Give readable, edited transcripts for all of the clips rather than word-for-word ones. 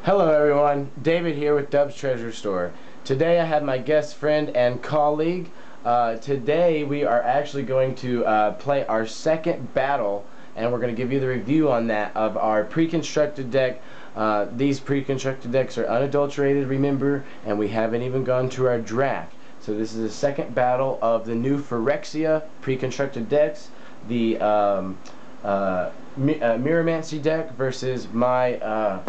Hello everyone, David here with Dub's Treasure Store. Today I have my guest friend and colleague. Today we are actually going to play our second battle, and we're going to give you the review on that of our pre-constructed deck. These pre-constructed decks are unadulterated, remember, and we haven't even gone to our draft. So this is the second battle of the new Phyrexia pre-constructed decks, the Mirromancy deck versus my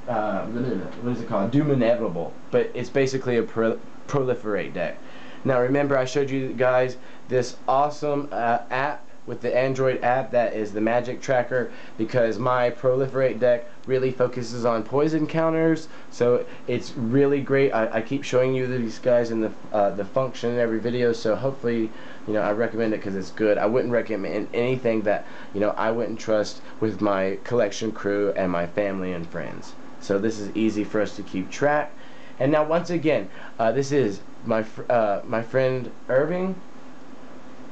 what is it called? Doom Inevitable, but it's basically a proliferate deck. Now remember, I showed you guys this awesome app with the Android app that is the Magic Tracker, because my proliferate deck really focuses on poison counters, so it's really great. I keep showing you these guys in the function in every video, so hopefully, you know, I recommend it because it's good. I wouldn't recommend anything that, you know, I wouldn't trust with my collection crew and my family and friends. So this is easy for us to keep track. And now once again, this is my friend Irving.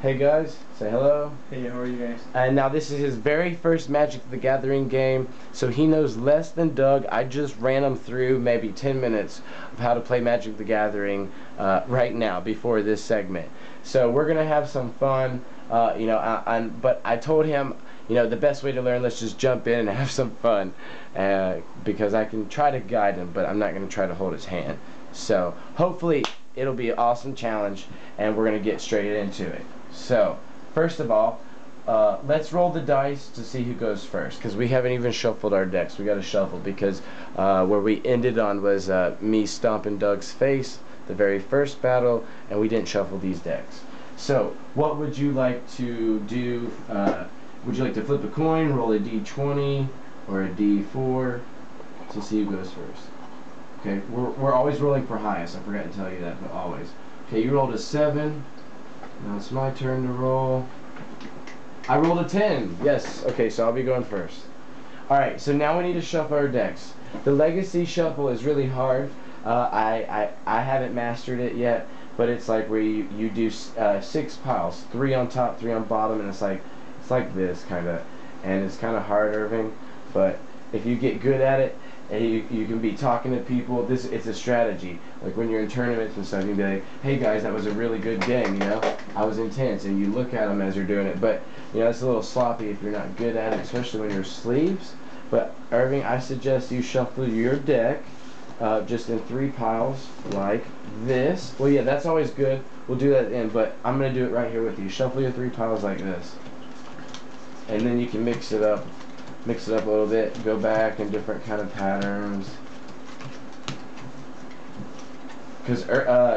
Hey guys, say hello. Hey, how are you guys? And now this is his very first Magic the Gathering game, so he knows less than Doug. I just ran him through maybe 10 minutes of how to play Magic the Gathering right now before this segment. So we're gonna have some fun, you know. But I told him, you know, the best way to learn, let's just jump in and have some fun, because I can try to guide him, but I'm not gonna try to hold his hand. So hopefully it'll be an awesome challenge, and we're gonna get straight into it. So first of all, let's roll the dice to see who goes first, because we haven't even shuffled our decks. We got to shuffle because where we ended on was me stomping Doug's face the very first battle, and we didn't shuffle these decks. So what would you like to do? Would you like to flip a coin, roll a d20 or a d4 to see who goes first? Okay, we're always rolling for highest. I forgot to tell you that, but always. Okay, you rolled a 7. Now it's my turn to roll. I rolled a 10. Yes. Okay, so I'll be going first. Alright, so now we need to shuffle our decks. The Legacy Shuffle is really hard. I haven't mastered it yet, but it's like where you do 6 piles, 3 on top, 3 on bottom, and it's like this kind of, and it's kind of hard, Irving. But if you get good at it, and you can be talking to people. It's a strategy. Like when you're in tournaments and stuff, you can be like, "Hey guys, that was a really good game. You know, I was intense." And you look at them as you're doing it. But you know, it's a little sloppy if you're not good at it, especially when you're sleeves. But Irving, I suggest you shuffle your deck just in 3 piles like this. Well, yeah, that's always good. We'll do that at the end, but I'm gonna do it right here with you. Shuffle your 3 piles like this, and then you can mix it up. Mix it up a little bit, go back in different kind of patterns. Because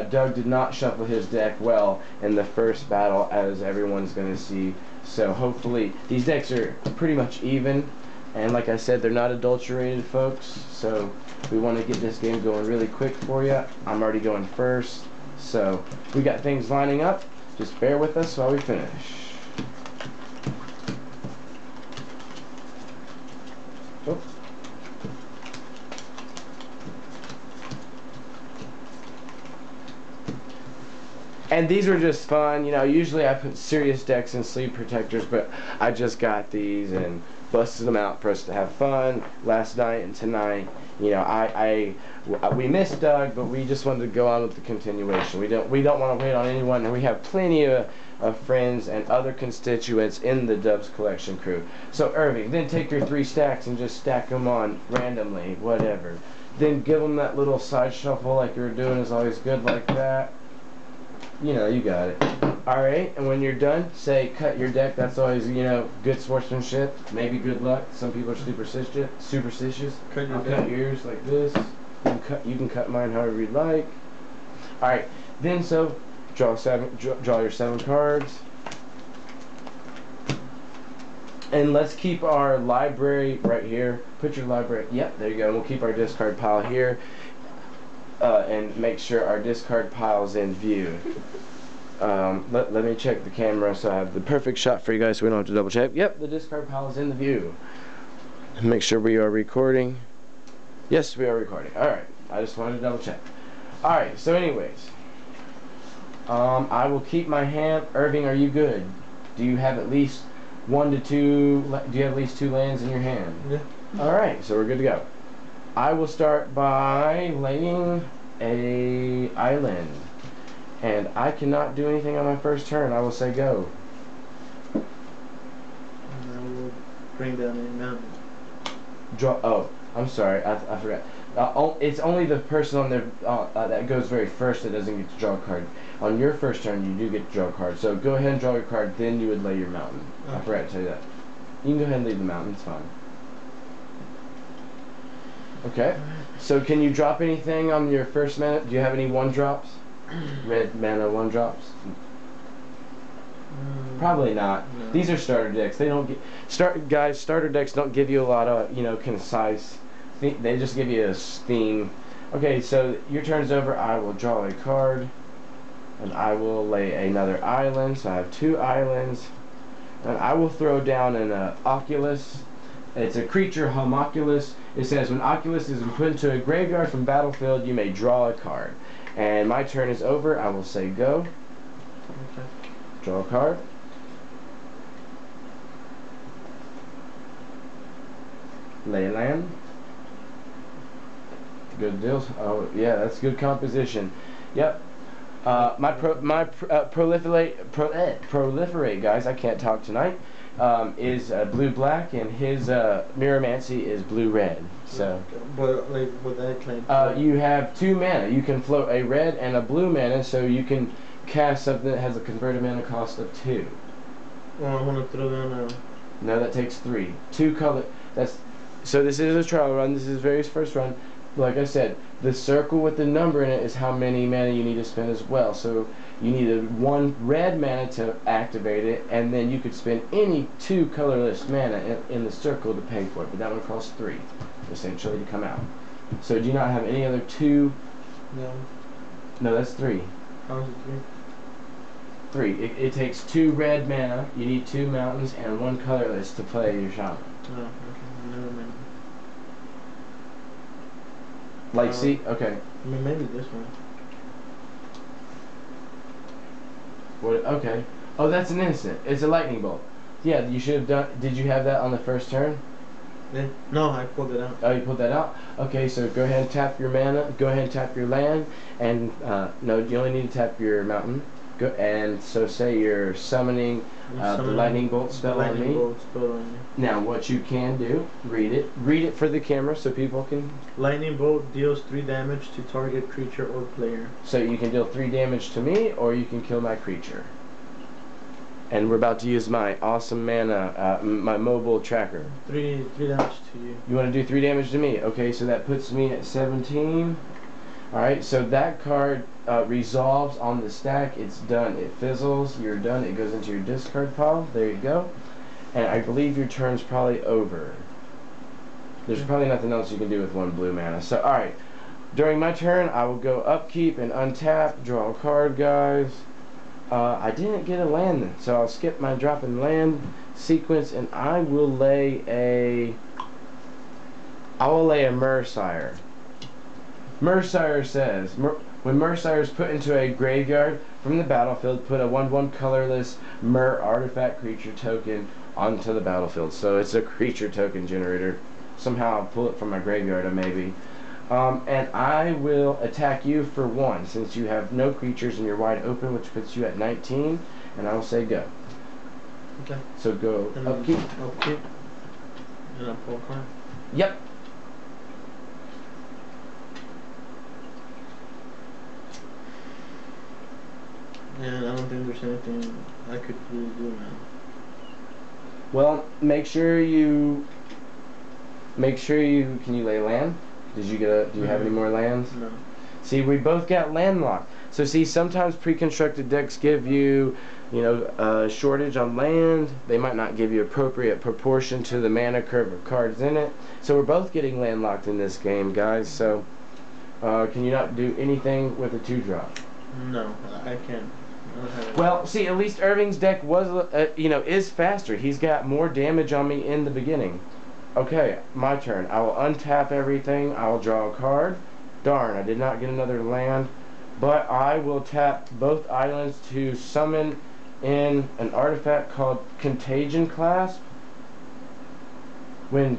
Doug did not shuffle his deck well in the first battle, as everyone's going to see. So hopefully, these decks are pretty much even. And like I said, they're not adulterated, folks. So we want to get this game going really quick for you. I'm already going first. So we got things lining up. Just bear with us while we finish. Oh. And these are just fun, you know. Usually I put serious decks in sleeve protectors, but I just got these and busted them out for us to have fun last night and tonight. You know, we missed Doug, but we just wanted to go on with the continuation. We don't want to wait on anyone, and we have plenty of friends and other constituents in the Dubs collection crew. So Irving, then take your 3 stacks and just stack them on randomly, whatever. Then give them that little side shuffle like you're doing is always good, like that. You know, you got it. Alright, and when you're done, say cut your deck. That's always, you know, good sportsmanship, maybe good luck. Some people are superstitious. Cut your I'll deck. cut yours like this. You can cut mine however you'd like. Alright, then so draw your 7 cards. And let's keep our library right here. Put your library, yep, there you go. And we'll keep our discard pile here. And make sure our discard pile's in view. Let me check the camera so I have the perfect shot for you guys so we don't have to double check. Yep, the discard pile is in the view. Make sure we are recording. Yes, we are recording. Alright, I just wanted to double check. Alright, so anyways, I will keep my hand. Irving, are you good? Do you have at least 1 to 2, do you have at least 2 lands in your hand? Yeah. Alright, so we're good to go. I will start by laying a island. And I cannot do anything on my first turn. I will say go. And I will bring down a mountain. Draw. Oh, I'm sorry. I forgot. It's only the person on there that goes very first that doesn't get to draw a card. On your first turn, you do get to draw a card. So go ahead and draw your card. Then you would lay your mountain. Okay. I forgot to tell you that. You can go ahead and leave the mountain. It's fine. Okay. So can you drop anything on your first mana? Do you have any 1-drops? Red mana 1-drops? Probably not. No. These are starter decks. They don't get starter decks don't give you a lot of concise. They just give you a theme. Okay, so your turn's over. I will draw a card, and I will lay another island. So I have 2 islands, and I will throw down an Oculus. It's a creature, Homunculus. It says when Oculus is put into a graveyard from battlefield, you may draw a card. And my turn is over. I will say go. Okay. Draw a card. Lay a land. Good deals. Oh yeah, that's good composition. Yep. Proliferate, guys. I can't talk tonight. Is blue-black, and his Mirromancy is blue-red. So. But like with that claim. You have 2 mana. You can float a red and a blue mana, so you can cast something that has a converted mana cost of 2. Well, I want to throw down a. No, that takes 3. 2 color. So this is a trial run. This is his very first run. Like I said, the circle with the number in it is how many mana you need to spend as well. So you needed 1 red mana to activate it, and then you could spend any 2 colorless mana in the circle to pay for it. But that one costs 3, essentially, to come out. So do you not have any other 2? No. No, that's 3. How is it 3? 3. It takes 2 red mana. You need 2 mountains and 1 colorless to play your shaman. Oh, okay. Never mind. Like, see? Okay. I mean, maybe this one. What? Okay. Oh, that's an instant. It's a lightning bolt. Yeah, you should have done. Did you have that on the first turn? Yeah. No, I pulled it out. Oh, you pulled that out? Okay, so go ahead and tap your mana. Go ahead and tap your land. And, no, you only need to tap your mountain. Go, and so say you're summoning the lightning bolt spell on me. Now what you can do, read it for the camera so people can. Lightning bolt deals 3 damage to target creature or player. So you can deal 3 damage to me, or you can kill my creature. And we're about to use my awesome mana, my mobile tracker. 3 damage to you. You want to do 3 damage to me? Okay, so that puts me at 17. Alright, so that card resolves on the stack. It's done. It fizzles. You're done. It goes into your discard pile. There you go. And I believe your turn's probably over. There's probably nothing else you can do with 1 blue mana. So, alright. During my turn, I will go upkeep and untap. Draw a card, guys. I didn't get a land, so I'll skip my drop and land sequence, and I will lay a Murksire. Murksire says, when Murksire is put into a graveyard from the battlefield, put a 1/1 colorless Myr artifact creature token onto the battlefield. So it's a creature token generator. Somehow I'll pull it from my graveyard, maybe. And I will attack you for 1, since you have no creatures and you're wide open, which puts you at 19. And I will say go. Okay. So go upkeep. Upkeep. And I'll pull a card. Yep. And I don't think there's anything I could really do now. Well, make sure you can you lay land? Did you do you have any more lands? No. See, we both got landlocked. So see, sometimes pre-constructed decks give you, a shortage on land. They might not give you appropriate proportion to the mana curve of cards in it. So we're both getting landlocked in this game, guys. So can you not do anything with a 2-drop? No, I can't. Well, see, at least Irving's deck was, is faster. He's got more damage on me in the beginning. Okay, my turn. I will untap everything. I will draw a card. Darn, I did not get another land. But I will tap both islands to summon in an artifact called Contagion Clasp. When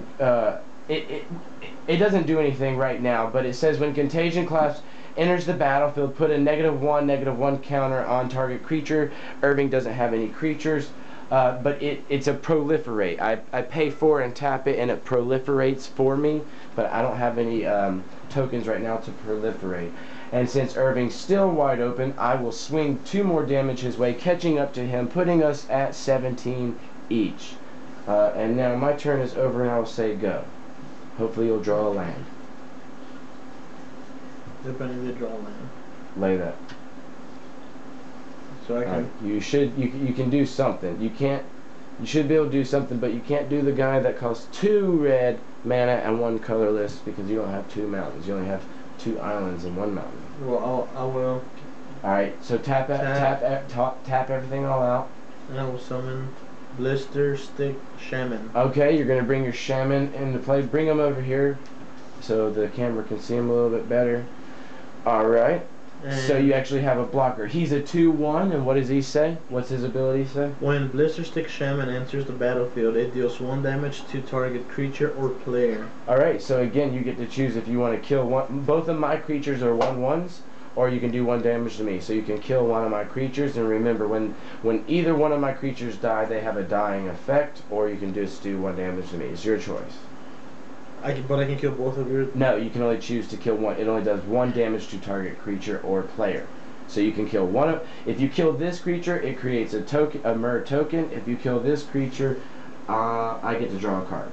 it doesn't do anything right now, but it says when Contagion Collapse enters the battlefield, put a -1/-1 counter on target creature. Irving doesn't have any creatures, but it's a proliferate. I pay for it and tap it, and it proliferates for me, but I don't have any tokens right now to proliferate. And since Irving's still wide open, I will swing 2 more damage his way, catching up to him, putting us at 17 each. And now my turn is over, and I will say go. Hopefully you'll draw a land. Depending, they draw land. Lay that. So I can. You can do something. You should be able to do something, but you can't do the guy that costs 2 red mana and 1 colorless because you don't have 2 mountains. You only have 2 islands and 1 mountain. Well, I will. All right. So tap everything all out. And I will summon Blister Stick Shaman. Okay, you're gonna bring your shaman into play. Bring him over here so the camera can see him a little bit better. All right. So you actually have a blocker. He's a 2/1, and what does he say? What's his ability say? When Blister Stick Shaman enters the battlefield, it deals 1 damage to target creature or player. Alright, so again, you get to choose if you want to kill both of my creatures are 1/1s, or you can do 1 damage to me. So you can kill one of my creatures, and remember, when either one of my creatures die, they have a dying effect, or you can just do 1 damage to me. It's your choice. But I can kill both of yours? No, you can only choose to kill one. It only does 1 damage to target creature or player. So you can kill one of. If you kill this creature, it creates a token, a Myr token. If you kill this creature, I get to draw a card.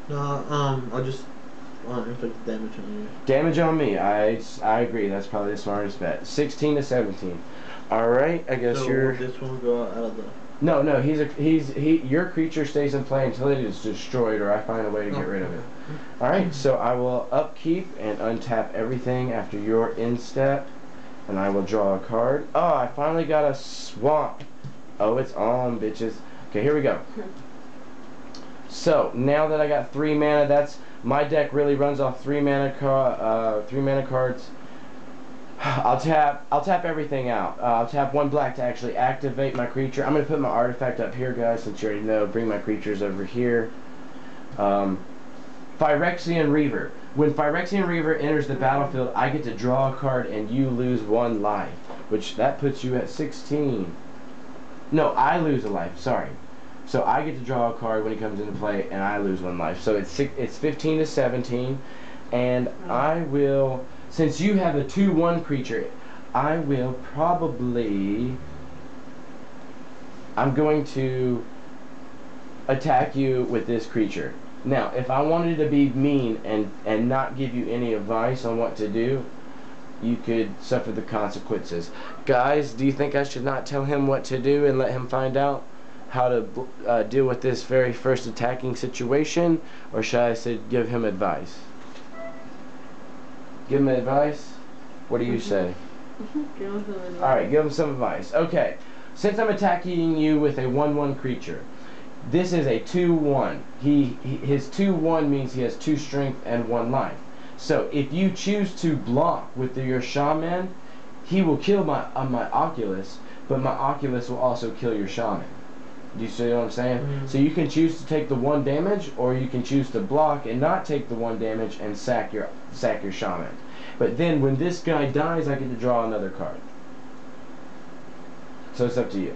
No, I'll just inflict damage on you. Damage on me. I agree. That's probably the smartest bet. 16 to 17. All right. I guess so you're. This one will go out of the. No, your creature stays in play until it is destroyed, or I find a way to get rid of it. All right. So I will upkeep and untap everything after your instep, and I will draw a card. Oh, I finally got a swamp. Oh, it's on, bitches. Okay, here we go. So now that I got 3 mana, that's my deck really runs off 3 mana cards. I'll tap everything out. I'll tap 1 black to actually activate my creature. I'm gonna put my artifact up here, guys, since you already know. Bring my creatures over here. Phyrexian Reaver. When Phyrexian Reaver enters the battlefield, I get to draw a card and you lose 1 life, which that puts you at 16. No, I lose a life. Sorry. So I get to draw a card when he comes into play, and I lose 1 life. So it's 15 to 17, and I will. Since you have a 2/1 creature, I will probably. I'm going to attack you with this creature. Now, if I wanted to be mean and not give you any advice on what to do, you could suffer the consequences. Guys, do you think I should not tell him what to do and let him find out how to deal with this very first attacking situation, or should I say give him advice? Give him advice? What do you say? Give him some advice. Alright, give him some advice. Okay, since I'm attacking you with a 1/1 creature, this is a 2/1. His 2/1 means he has 2 strength and 1 life. So if you choose to block with your shaman, he will kill my Oculus, but my Oculus will also kill your shaman. Do you see what I'm saying? Mm-hmm. So you can choose to take the 1 damage, or you can choose to block and not take the 1 damage and sack your shaman. But then when this guy dies, I get to draw another card. So it's up to you.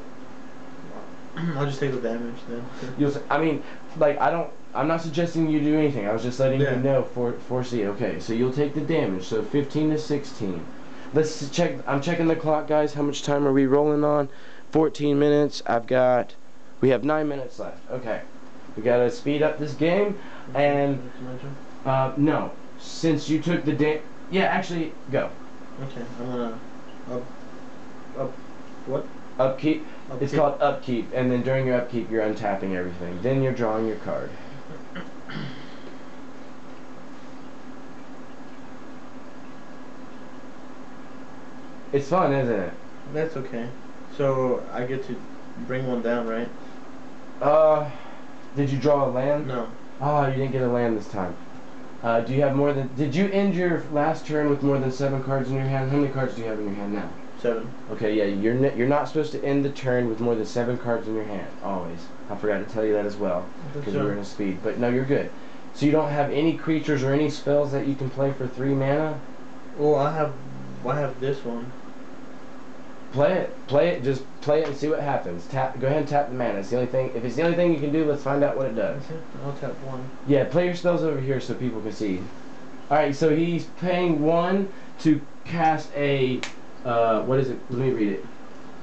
I'll just take the damage then. I mean, like, I'm not suggesting you do anything. I was just letting you know foresee. Okay, so you'll take the damage. So 15 to 16. Let's check. I'm checking the clock, guys. How much time are we rolling on? 14 minutes. We have 9 minutes left. Okay. We gotta speed up this game. And no, since you took the yeah, actually, go. Okay, I'm gonna what? Upkeep. It's called upkeep, and then during your upkeep, you're untapping everything. Then you're drawing your card. It's fun, isn't it? That's okay. So I get to bring 1 down, right? Did you draw a land? No. Oh, you didn't get a land this time. Do you have more than? Did you end your last turn with more than 7 cards in your hand? How many cards do you have in your hand now? 7. Okay, yeah, you're not supposed to end the turn with more than 7 cards in your hand. Always. I forgot to tell you that as well because we were in a speed. But no, you're good. So you don't have any creatures or any spells that you can play for 3 mana? Well, I have this one. Play it. Just play it and see what happens. Tap. Go ahead and tap the mana. It's the only thing. If it's the only thing you can do, let's find out what it does. Okay, I'll tap 1. Yeah, play your spells over here so people can see. All right, so he's paying 1 to cast a what is it? Let me read it.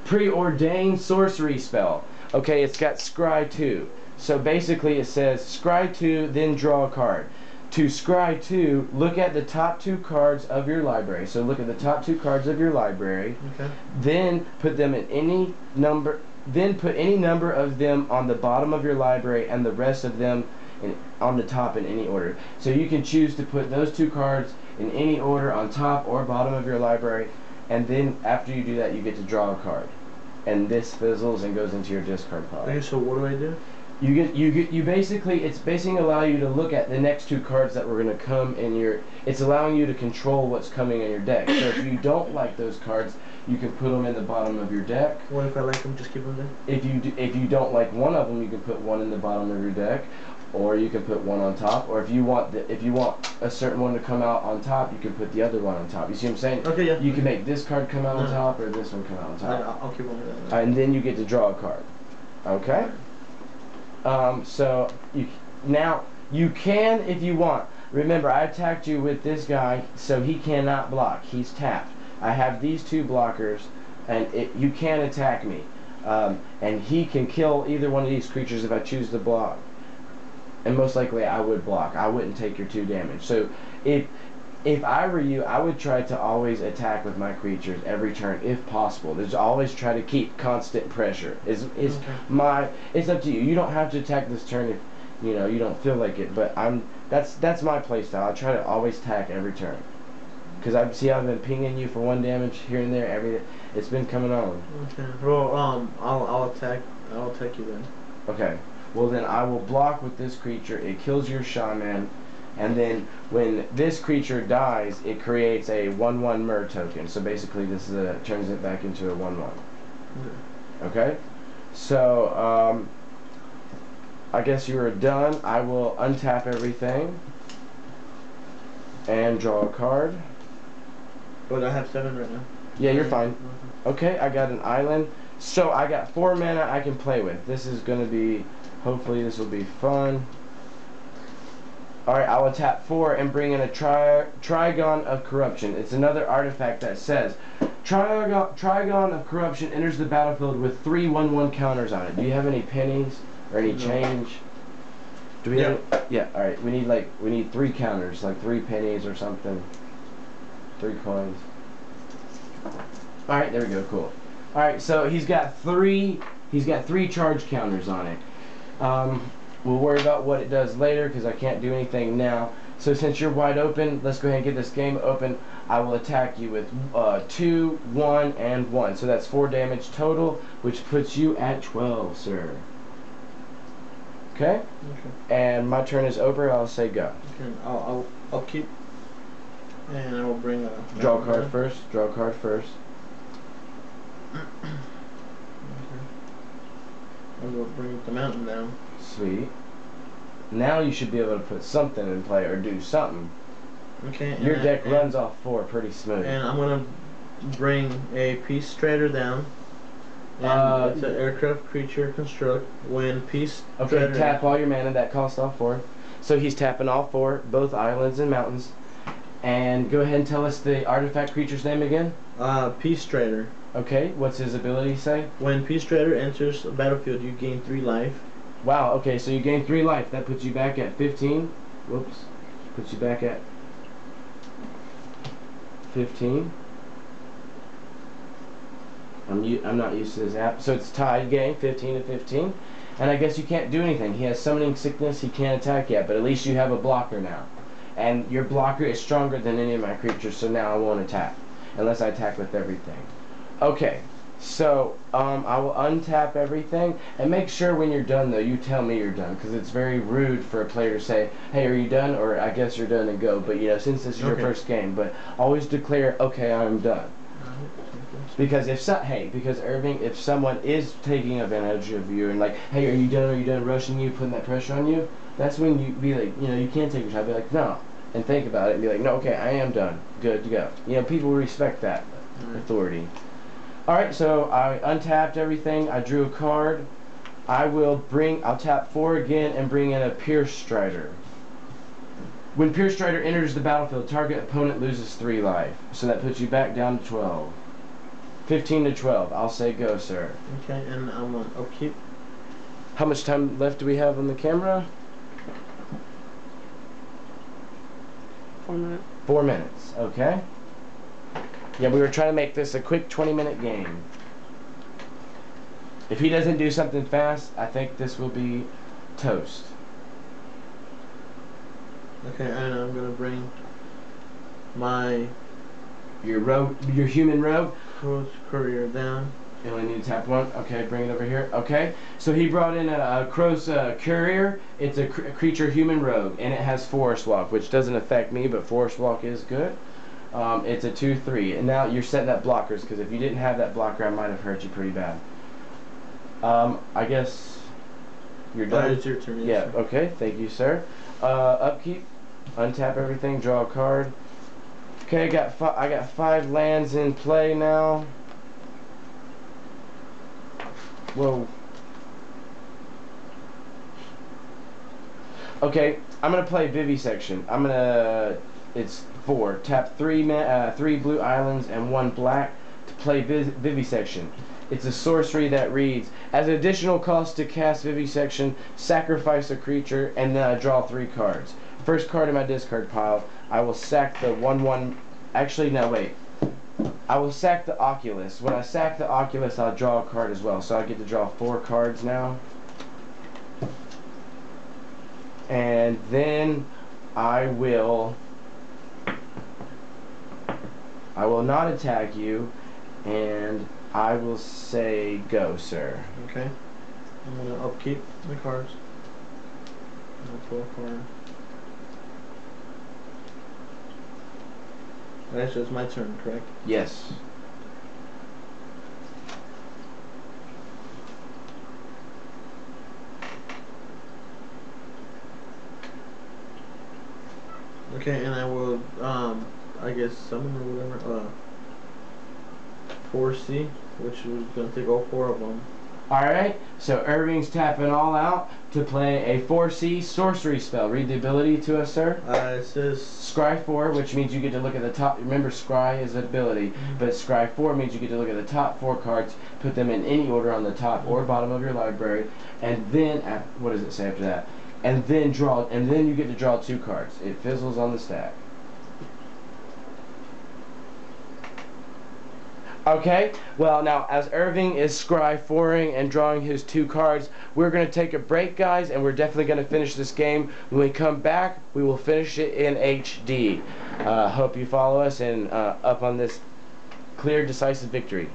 Preordained sorcery spell. Okay, it's got scry 2. So basically, it says scry 2, then draw a card. To scry 2, look at the top 2 cards of your library. So look at the top 2 cards of your library. Okay. Then put them in any number. Then put any number of them on the bottom of your library, and the rest of them on the top in any order. So you can choose to put those 2 cards in any order on top or bottom of your library, and then after you do that, you get to draw a card. And this fizzles and goes into your discard pile. Okay, so what do I do? You basically, it's basically allowing you to look at the next 2 cards that were going to come in your, it's allowing you to control what's coming in your deck. So if you don't like those cards, you can put them in the bottom of your deck. What if I like them, just keep them there? If you don't like one of them, you can put one in the bottom of your deck, or you can put one on top, or if you want a certain one to come out on top, you can put the other one on top. You see what I'm saying? Okay, yeah. You can make this card come out on top, or this one come out on top. I'll keep one of that. And then you get to draw a card. Okay? So now you can, if you want. Remember, I attacked you with this guy, so he cannot block. He's tapped. I have these 2 blockers, and you can attack me, and he can kill either one of these creatures if I choose to block. And most likely, I would block. I wouldn't take your 2 damage. So if I were you, I would try to always attack with my creatures every turn if possible. There's always try to keep constant pressure. It's up to you. You don't have to attack this turn if you don't feel like it. But that's my playstyle. I try to always attack every turn. Because I've been pinging you for 1 damage here and there. It's been coming on. Okay. Well, I'll attack you then. Okay. Well then I will block with this creature. It kills your shaman. And then when this creature dies, it creates a 1/1 Mer token. So basically this turns it back into a 1/1. Okay? So, I guess you are done. I will untap everything and draw a card. But I have 7 right now. Yeah, you're fine. Okay, I got an island. So I got 4 mana I can play with. This is going to be, hopefully this will be fun. Alright, I will tap 4 and bring in a Trigon of Corruption. It's another artifact that says, Trigon of Corruption enters the battlefield with 3 1/1 counters on it. Do you have any pennies or any change? Do we have? Yeah, alright. We need 3 counters, like 3 pennies or something. 3 coins. Alright, there we go, cool. Alright, so he's got 3 charge counters on it. We'll worry about what it does later because I can't do anything now. So since you're wide open, let's go ahead and get this game open. I will attack you with 2, 1, and 1. So that's 4 damage total, which puts you at 12, sir. Okay? And my turn is over. I'll say go. Okay. I'll keep, and I will bring a draw a card first. Draw a card first. Okay. I will bring the mountain down. Sweet. Now you should be able to put something in play or do something. Okay. Your deck runs off 4 pretty smooth. And I'm gonna bring a Peace Trader down. And it's an aircraft creature construct. When Peace Trader. Okay, tap all your mana. That costs all 4. So he's tapping all 4, both islands and mountains. And go ahead and tell us the artifact creature's name again. Peace Trader. Okay, what's his ability say? When Peace Trader enters the battlefield, you gain 3 life. Wow, okay, so you gain 3 life. That puts you back at 15. Whoops. Puts you back at 15. I'm not used to this app. So it's tied game, 15 to 15. And I guess you can't do anything. He has Summoning Sickness. He can't attack yet, but at least you have a blocker now. And your blocker is stronger than any of my creatures, so now I won't attack. Unless I attack with everything. Okay. So, I will untap everything, and make sure when you're done, though, you tell me you're done, because it's very rude for a player to say, hey, are you done, or I guess you're done and go, but, since this is your first game, but always declare, okay, I'm done. Because because Irving, if someone is taking advantage of you and like, hey, are you done? Are you done rushing you, putting that pressure on you? That's when you be like, you can't take your shot. Be like, no, and think about it and be like, no, okay, I am done. Good to go. People respect that authority. All right, so I untapped everything. I drew a card. I'll tap 4 again and bring in a Pierce Strider. When Pierce Strider enters the battlefield, target opponent loses 3 life. So that puts you back down to 12. 15 to 12. I'll say go, sir. Okay, and I'm on upkeep. How much time left do we have on the camera? 4 minutes. 4 minutes, okay. Yeah, we were trying to make this a quick 20-minute game. If he doesn't do something fast, I think this will be toast. Okay, and I'm gonna bring your human rogue. Courier down. You only need to tap 1. Okay, bring it over here. Okay, so he brought in a Crow's Courier. It's a creature human rogue, and it has Forest Walk, which doesn't affect me, but Forest Walk is good. It's a 2/3, and now you're setting up blockers, because if you didn't have that blocker, I might have hurt you pretty bad. I guess you're done. It's your turn. Yeah. Yes, sir. Okay. Thank you, sir. Upkeep. Untap everything. Draw a card. Okay. I got 5 lands in play now. Whoa. Okay. I'm gonna play Vivisection. It's 4. Tap 3 blue islands and 1 black to play Vivisection. It's a sorcery that reads, as an additional cost to cast Vivisection, sacrifice a creature, and then I draw 3 cards. First card in my discard pile, I will sack the 1/1. Actually, no, wait. I will sack the Oculus. When I sack the Oculus, I'll draw a card as well. So I get to draw 4 cards now. And then I will not attack you, and I will say go, sir. Okay. I'm gonna upkeep the cards. I'll pull a card. Alright, so it's my turn, correct? Yes. Okay, and I will, I guess summon or whatever, 4C, which is going to take all 4 of them. Alright, so Irving's tapping all out to play a 4C sorcery spell. Read the ability to us, sir. It says Scry 4, which means you get to look at the top. Remember, Scry is an ability, but Scry 4 means you get to look at the top 4 cards, put them in any order on the top or bottom of your library, and then, what does it say after that? And then you get to draw 2 cards. It fizzles on the stack. Okay, well now as Irving is Scry 4ing and drawing his 2 cards, we're going to take a break, guys, and we're definitely going to finish this game. When we come back, we will finish it in HD. Hope you follow us and up on this clear, decisive victory.